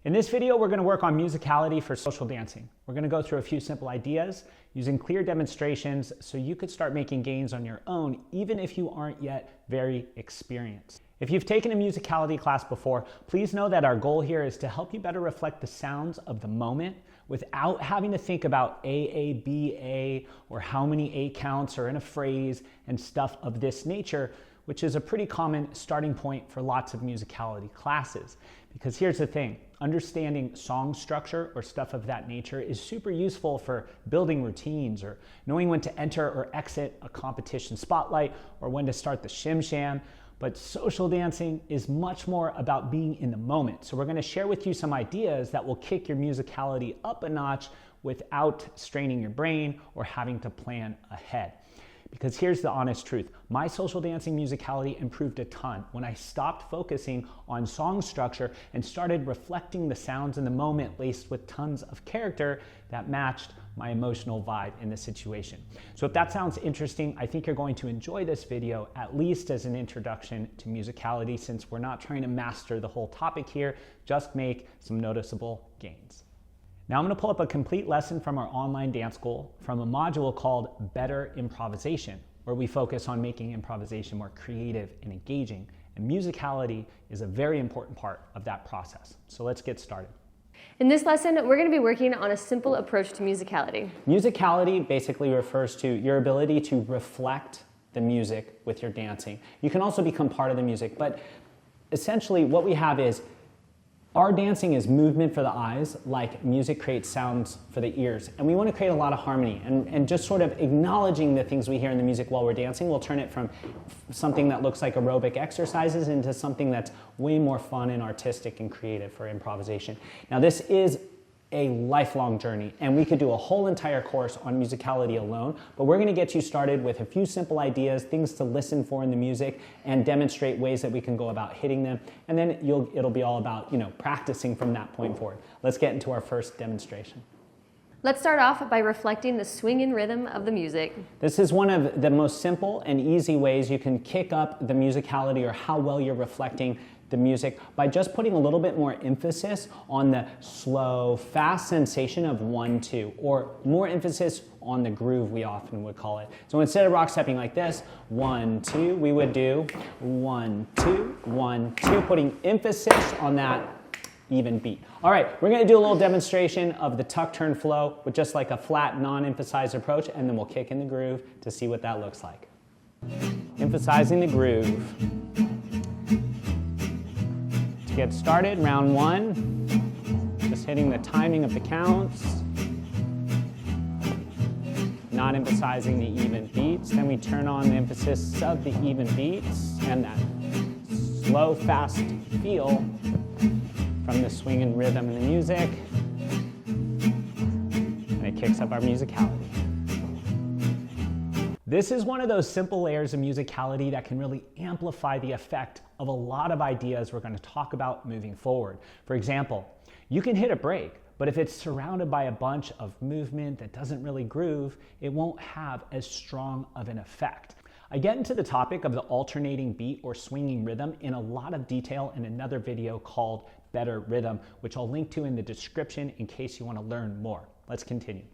In this video, we're going to work on musicality for social dancing. We're going to go through a few simple ideas using clear demonstrations so you could start making gains on your own, even if you aren't yet very experienced. If you've taken a musicality class before, please know that our goal here is to help you better reflect the sounds of the moment without having to think about A, B, A, or how many A counts are in a phrase and stuff of this nature, which is a pretty common starting point for lots of musicality classes. Because here's the thing, understanding song structure or stuff of that nature is super useful for building routines or knowing when to enter or exit a competition spotlight or when to start the shim sham. But social dancing is much more about being in the moment. So we're going to share with you some ideas that will kick your musicality up a notch without straining your brain or having to plan ahead. Because here's the honest truth, my social dancing musicality improved a ton when I stopped focusing on song structure and started reflecting the sounds in the moment laced with tons of character that matched my emotional vibe in the situation. So if that sounds interesting, I think you're going to enjoy this video, at least as an introduction to musicality, since we're not trying to master the whole topic here, just make some noticeable gains. Now I'm going to pull up a complete lesson from our online dance school from a module called Better Improvisation, where we focus on making improvisation more creative and engaging. And musicality is a very important part of that process. So let's get started. In this lesson, we're going to be working on a simple approach to musicality. Musicality basically refers to your ability to reflect the music with your dancing. You can also become part of the music, but essentially what we have is our dancing is movement for the eyes, like music creates sounds for the ears. And we want to create a lot of harmony. And just sort of acknowledging the things we hear in the music while we're dancing will turn it from something that looks like aerobic exercises into something that's way more fun and artistic and creative for improvisation. Now this is a lifelong journey, and we could do a whole entire course on musicality alone, but we're going to get you started with a few simple ideas, things to listen for in the music, and demonstrate ways that we can go about hitting them, and then it'll be all about, practicing from that point forward. Let's get into our first demonstration. Let's start off by reflecting the swing and rhythm of the music. This is one of the most simple and easy ways you can kick up the musicality or how well you're reflecting the music by just putting a little bit more emphasis on the slow, fast sensation of 1-2, or more emphasis on the groove, we often would call it. So instead of rock stepping like this, 1-2, we would do 1-2, 1-2, putting emphasis on that even beat. All right, we're going to do a little demonstration of the tuck turn flow with just like a flat, non-emphasized approach, and then we'll kick in the groove to see what that looks like. Emphasizing the groove. To get started, round one, just hitting the timing of the counts, not emphasizing the even beats. Then we turn on the emphasis of the even beats and that slow, fast feel from the swing and rhythm in the music, and it kicks up our musicality. This is one of those simple layers of musicality that can really amplify the effect of a lot of ideas we're going to talk about moving forward. For example, you can hit a break, but if it's surrounded by a bunch of movement that doesn't really groove, it won't have as strong of an effect. I get into the topic of the alternating beat or swinging rhythm in a lot of detail in another video called Better Rhythm, which I'll link to in the description in case you want to learn more. Let's continue.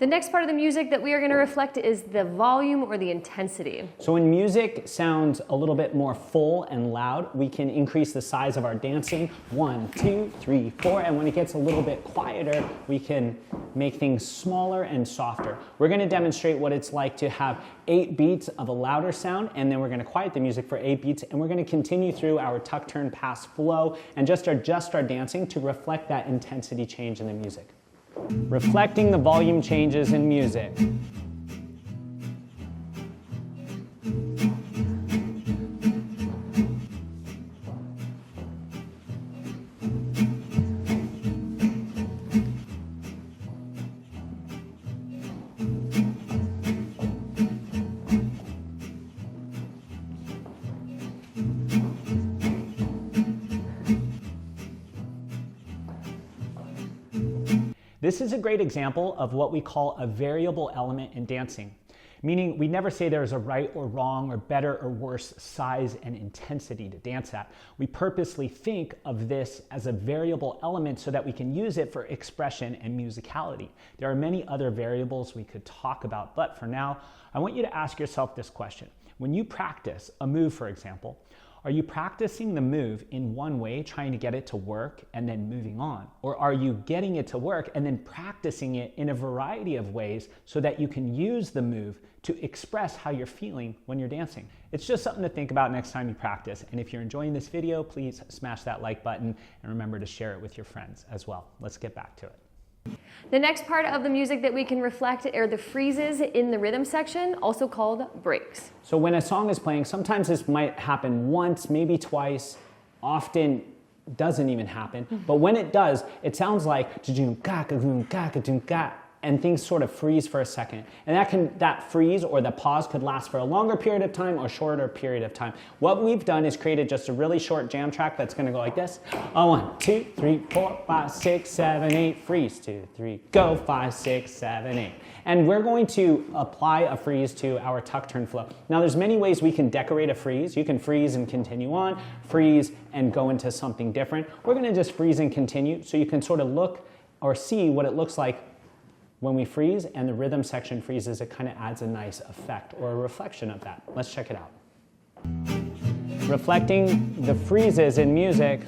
The next part of the music that we are going to reflect is the volume or the intensity. So when music sounds a little bit more full and loud, we can increase the size of our dancing. 1, 2, 3, 4. And when it gets a little bit quieter, we can make things smaller and softer. We're going to demonstrate what it's like to have 8 beats of a louder sound, and then we're going to quiet the music for 8 beats, and we're going to continue through our tuck, turn, pass flow and just adjust our dancing to reflect that intensity change in the music. Reflecting the volume changes in music. This is a great example of what we call a variable element in dancing. Meaning we never say there's a right or wrong or better or worse size and intensity to dance at. We purposely think of this as a variable element so that we can use it for expression and musicality. There are many other variables we could talk about, but for now, I want you to ask yourself this question. When you practice a move, for example, are you practicing the move in one way, trying to get it to work and then moving on? Or are you getting it to work and then practicing it in a variety of ways so that you can use the move to express how you're feeling when you're dancing? It's just something to think about next time you practice. And if you're enjoying this video, please smash that like button and remember to share it with your friends as well. Let's get back to it. The next part of the music that we can reflect are the freezes in the rhythm section, also called breaks. So when a song is playing, sometimes this might happen once, maybe twice, often doesn't even happen. But when it does, it sounds like and things sort of freeze for a second. And that freeze or the pause could last for a longer period of time or shorter period of time. What we've done is created just a really short jam track that's gonna go like this. 1, 2, 3, 4, 5, 6, 7, 8, freeze, 2, 3, go, 5, 6, 7, 8. And we're going to apply a freeze to our tuck turn flow. Now there's many ways we can decorate a freeze. You can freeze and continue on, freeze and go into something different. We're gonna just freeze and continue so you can sort of look or see what it looks like when we freeze and the rhythm section freezes. It kind of adds a nice effect or a reflection of that. Let's check it out. Reflecting the freezes in music.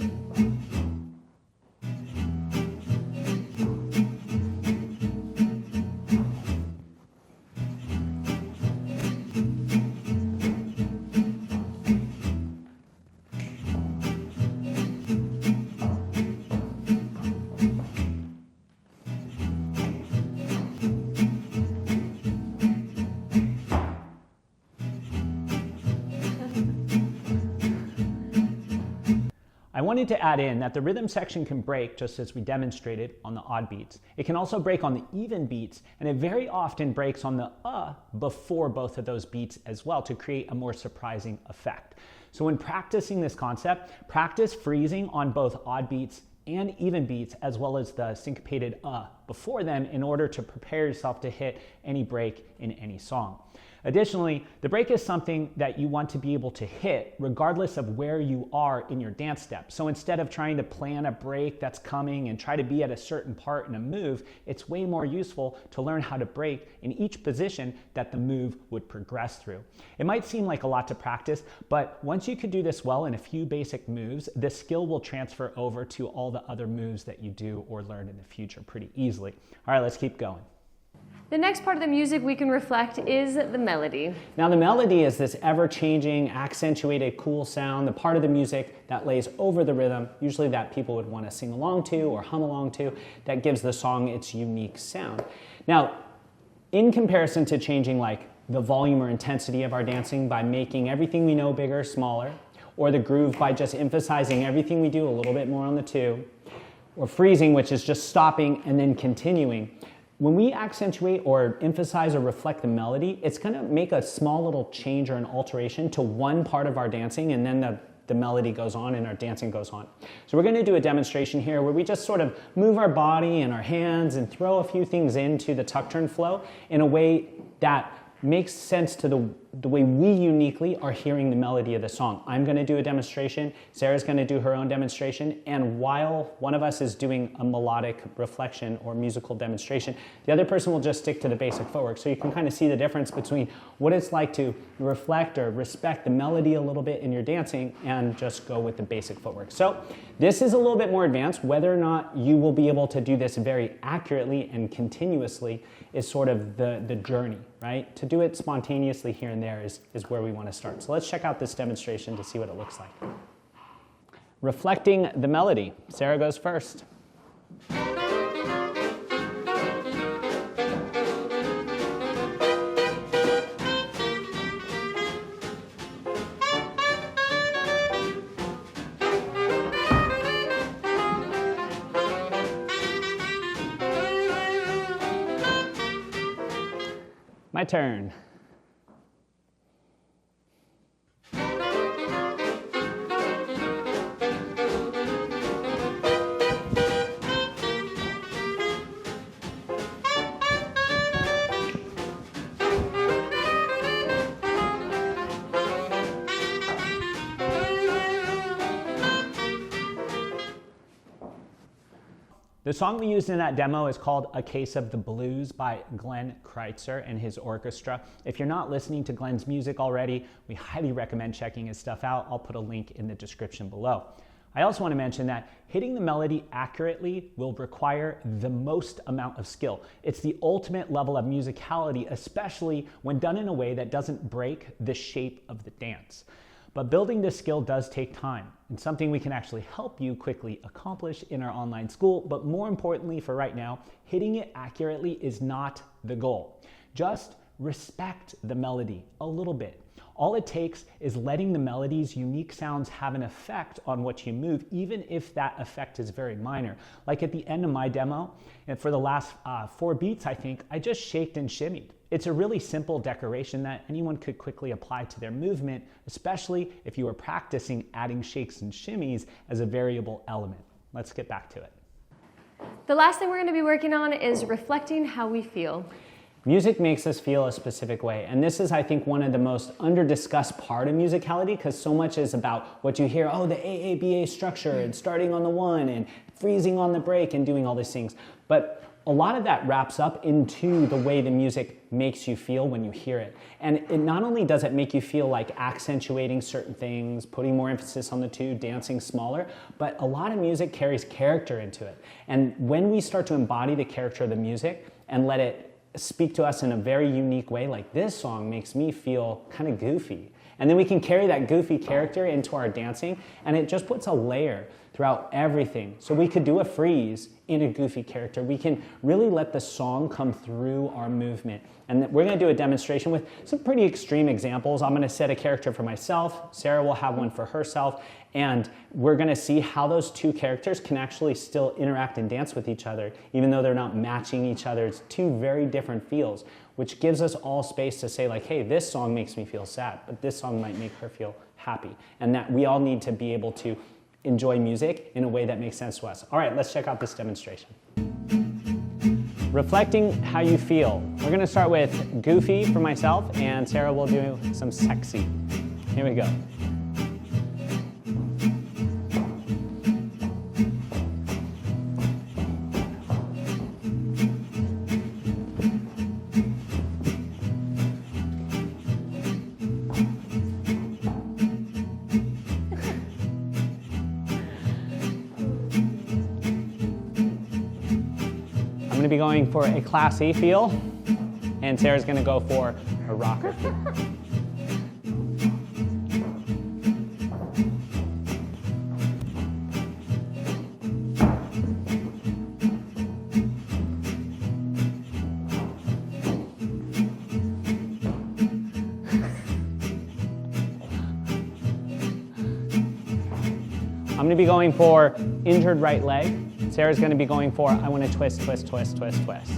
I wanted to add in that the rhythm section can break just as we demonstrated on the odd beats. It can also break on the even beats, and it very often breaks on the before both of those beats as well to create a more surprising effect. So when practicing this concept, practice freezing on both odd beats and even beats as well as the syncopated before them in order to prepare yourself to hit any break in any song. Additionally, the break is something that you want to be able to hit regardless of where you are in your dance step. So instead of trying to plan a break that's coming and try to be at a certain part in a move, it's way more useful to learn how to break in each position that the move would progress through. It might seem like a lot to practice, but once you could do this well in a few basic moves, this skill will transfer over to all the other moves that you do or learn in the future pretty easily. All right, let's keep going. The next part of the music we can reflect is the melody. Now the melody is this ever-changing, accentuated, cool sound, the part of the music that lays over the rhythm, usually that people would want to sing along to or hum along to, that gives the song its unique sound. Now, in comparison to changing like the volume or intensity of our dancing by making everything we know bigger, smaller, or the groove by just emphasizing everything we do a little bit more on the 2, or freezing, which is just stopping and then continuing, when we accentuate or emphasize or reflect the melody, it's going to make a small little change or an alteration to one part of our dancing, and then the melody goes on and our dancing goes on. So we're going to do a demonstration here where we just sort of move our body and our hands and throw a few things into the tuck turn flow in a way that makes sense to the way we uniquely are hearing the melody of the song. I'm going to do a demonstration, Sarah's going to do her own demonstration, and while one of us is doing a melodic reflection or musical demonstration, the other person will just stick to the basic footwork. So you can kind of see the difference between what it's like to reflect or respect the melody a little bit in your dancing and just go with the basic footwork. So this is a little bit more advanced. Whether or not you will be able to do this very accurately and continuously is sort of the journey, right? To do it spontaneously here and there is where we want to start. So let's check out this demonstration to see what it looks like. Reflecting the melody. Sarah goes first. My turn. The song we used in that demo is called A Case of the Blues by Glenn Kreitzer and his orchestra. If you're not listening to Glenn's music already, we highly recommend checking his stuff out. I'll put a link in the description below. I also want to mention that hitting the melody accurately will require the most amount of skill. It's the ultimate level of musicality, especially when done in a way that doesn't break the shape of the dance. But building this skill does take time, and something we can actually help you quickly accomplish in our online school. But more importantly for right now, hitting it accurately is not the goal. Just respect the melody a little bit. All it takes is letting the melody's unique sounds have an effect on what you move, even if that effect is very minor. Like at the end of my demo, and for the last 4 beats, I think, I just shaked and shimmied. It's a really simple decoration that anyone could quickly apply to their movement, especially if you are practicing adding shakes and shimmies as a variable element. Let's get back to it. The last thing we're going to be working on is reflecting how we feel. Music makes us feel a specific way, and this is, I think, one of the most under-discussed part of musicality, because so much is about what you hear, oh, the AABA structure, and starting on the 1, and freezing on the break, and doing all these things. But a lot of that wraps up into the way the music makes you feel when you hear it. And it not only does it make you feel like accentuating certain things, putting more emphasis on the 2, dancing smaller, but a lot of music carries character into it. And when we start to embody the character of the music and let it speak to us in a very unique way, like this song makes me feel kind of goofy. And then we can carry that goofy character into our dancing, and it just puts a layer throughout everything. So we could do a freeze in a goofy character. We can really let the song come through our movement. And we're going to do a demonstration with some pretty extreme examples. I'm going to set a character for myself. Sarah will have one for herself. And we're going to see how those 2 characters can actually still interact and dance with each other, even though they're not matching each other. It's 2 very different feels, which gives us all space to say, like, hey, this song makes me feel sad, but this song might make her feel happy. And that we all need to be able to enjoy music in a way that makes sense to us. All right, let's check out this demonstration. Reflecting how you feel. We're going to start with goofy for myself, and Sarah will do some sexy. Here we go. I'm going to be going for a classy feel, and Sarah's going to go for a rocker feel. I'm going to be going for injured right leg. Sarah's going to be going for, I want to twist, twist, twist, twist, twist.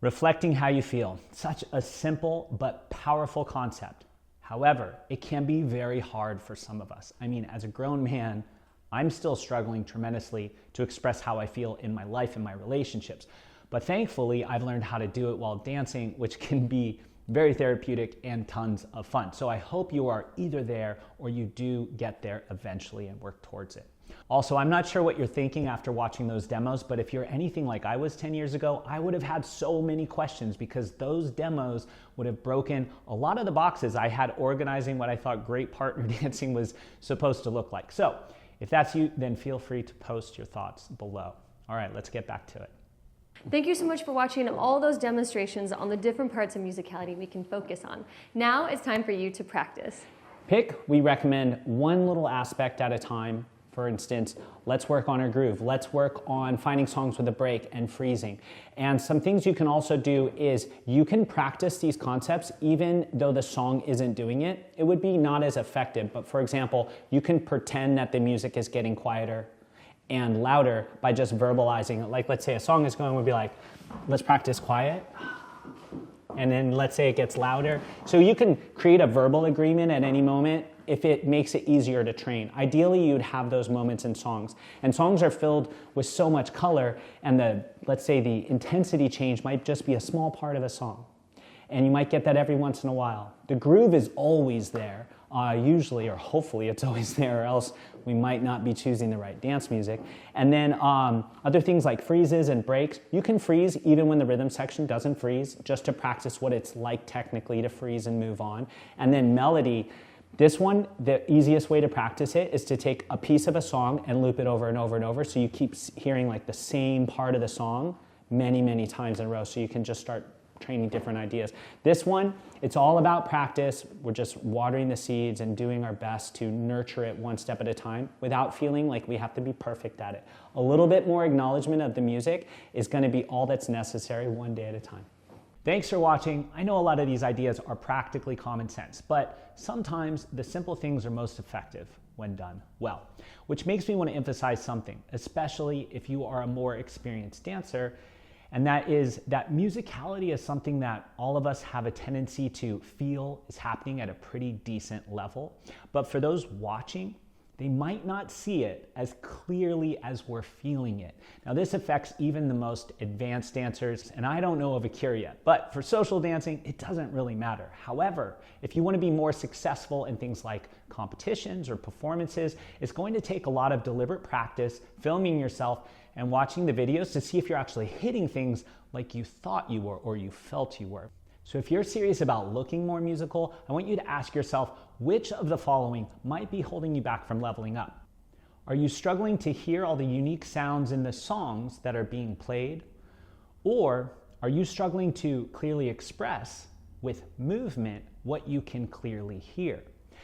Reflecting how you feel. Such a simple but powerful concept. However, it can be very hard for some of us. I mean, as a grown man, I'm still struggling tremendously to express how I feel in my life and my relationships. But thankfully, I've learned how to do it while dancing, which can be very therapeutic and tons of fun. So I hope you are either there or you do get there eventually and work towards it. Also, I'm not sure what you're thinking after watching those demos, but if you're anything like I was 10 years ago, I would have had so many questions because those demos would have broken a lot of the boxes I had organizing what I thought great partner dancing was supposed to look like. So if that's you, then feel free to post your thoughts below. All right, let's get back to it. Thank you so much for watching all those demonstrations on the different parts of musicality we can focus on. Now it's time for you to practice. We recommend one little aspect at a time. For instance, let's work on our groove. Let's work on finding songs with a break and freezing. And some things you can also do is you can practice these concepts even though the song isn't doing it. It would be not as effective, but for example, you can pretend that the music is getting quieter and louder by just verbalizing it. Like, let's say a song is going, we'd be like, let's practice quiet. And then let's say it gets louder. So you can create a verbal agreement at any moment if it makes it easier to train. Ideally, you'd have those moments in songs. And songs are filled with so much color, and let's say the intensity change might just be a small part of a song. And you might get that every once in a while. The groove is always there, usually, or hopefully it's always there, or else we might not be choosing the right dance music. And then other things like freezes and breaks. You can freeze even when the rhythm section doesn't freeze, just to practice what it's like technically to freeze and move on. And then melody. This one, the easiest way to practice it is to take a piece of a song and loop it over and over and over, so you keep hearing like the same part of the song many, many times in a row, so you can just start training different ideas. This one, it's all about practice. We're just watering the seeds and doing our best to nurture it one step at a time without feeling like we have to be perfect at it. A little bit more acknowledgement of the music is going to be all that's necessary, one day at a time. Thanks for watching. I know a lot of these ideas are practically common sense, but sometimes the simple things are most effective when done well, which makes me want to emphasize something, especially if you are a more experienced dancer, and that is that musicality is something that all of us have a tendency to feel is happening at a pretty decent level. But for those watching, they might not see it as clearly as we're feeling it. Now, this affects even the most advanced dancers, and I don't know of a cure yet, but for social dancing, it doesn't really matter. However, if you want to be more successful in things like competitions or performances, it's going to take a lot of deliberate practice, filming yourself, and watching the videos to see if you're actually hitting things like you thought you were or you felt you were. So if you're serious about looking more musical, I want you to ask yourself which of the following might be holding you back from leveling up. Are you struggling to hear all the unique sounds in the songs that are being played? Or are you struggling to clearly express with movement what you can clearly hear?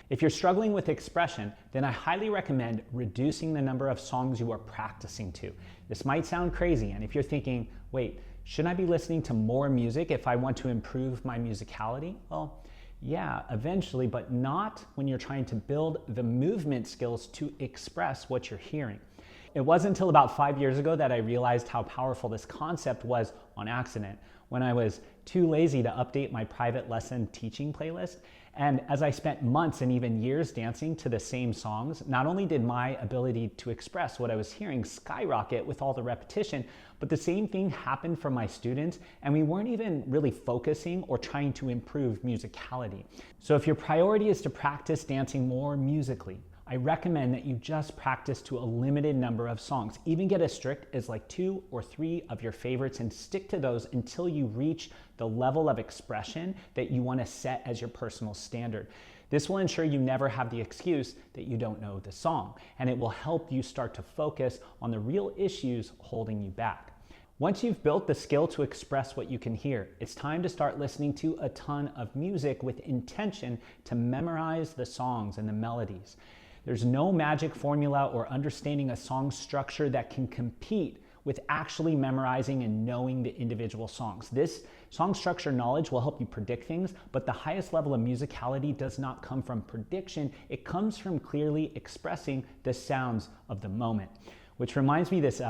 If you're struggling with expression, then I highly recommend reducing the number of songs you are practicing to. This might sound crazy, and if you're thinking, wait, shouldn't I be listening to more music if I want to improve my musicality? Well, yeah, eventually, but not when you're trying to build the movement skills to express what you're hearing. It wasn't until about 5 years ago that I realized how powerful this concept was on accident, when I was too lazy to update my private lesson teaching playlist. And as I spent months and even years dancing to the same songs, not only did my ability to express what I was hearing skyrocket with all the repetition, but the same thing happened for my students, and we weren't even really focusing or trying to improve musicality. So if your priority is to practice dancing more musically, I recommend that you just practice to a limited number of songs. Even get as strict as like 2 or 3 of your favorites and stick to those until you reach the level of expression that you want to set as your personal standard. This will ensure you never have the excuse that you don't know the song, and it will help you start to focus on the real issues holding you back. Once you've built the skill to express what you can hear, it's time to start listening to a ton of music with intention to memorize the songs and the melodies. There's no magic formula or understanding a song's structure that can compete with actually memorizing and knowing the individual songs. This song structure knowledge will help you predict things, but the highest level of musicality does not come from prediction. It comes from clearly expressing the sounds of the moment. Which reminds me this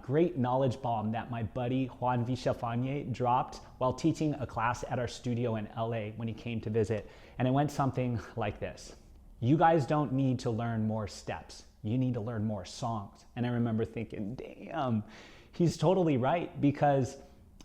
great knowledge bomb that my buddy Juan Vichafanye dropped while teaching a class at our studio in LA when he came to visit. And it went something like this. You guys don't need to learn more steps. You need to learn more songs. And I remember thinking, damn, he's totally right, because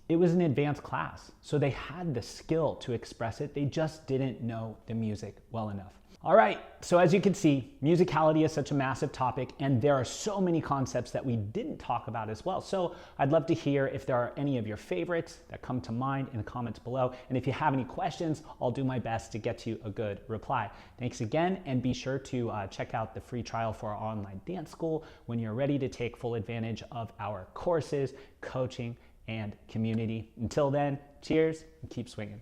it was an advanced class. So they had the skill to express it. They just didn't know the music well enough. All right, so as you can see, musicality is such a massive topic, and there are so many concepts that we didn't talk about as well. So I'd love to hear if there are any of your favorites that come to mind in the comments below. And if you have any questions, I'll do my best to get you a good reply. Thanks again, and be sure to check out the free trial for our online dance school when you're ready to take full advantage of our courses, coaching, and community. Until then, cheers and keep swinging.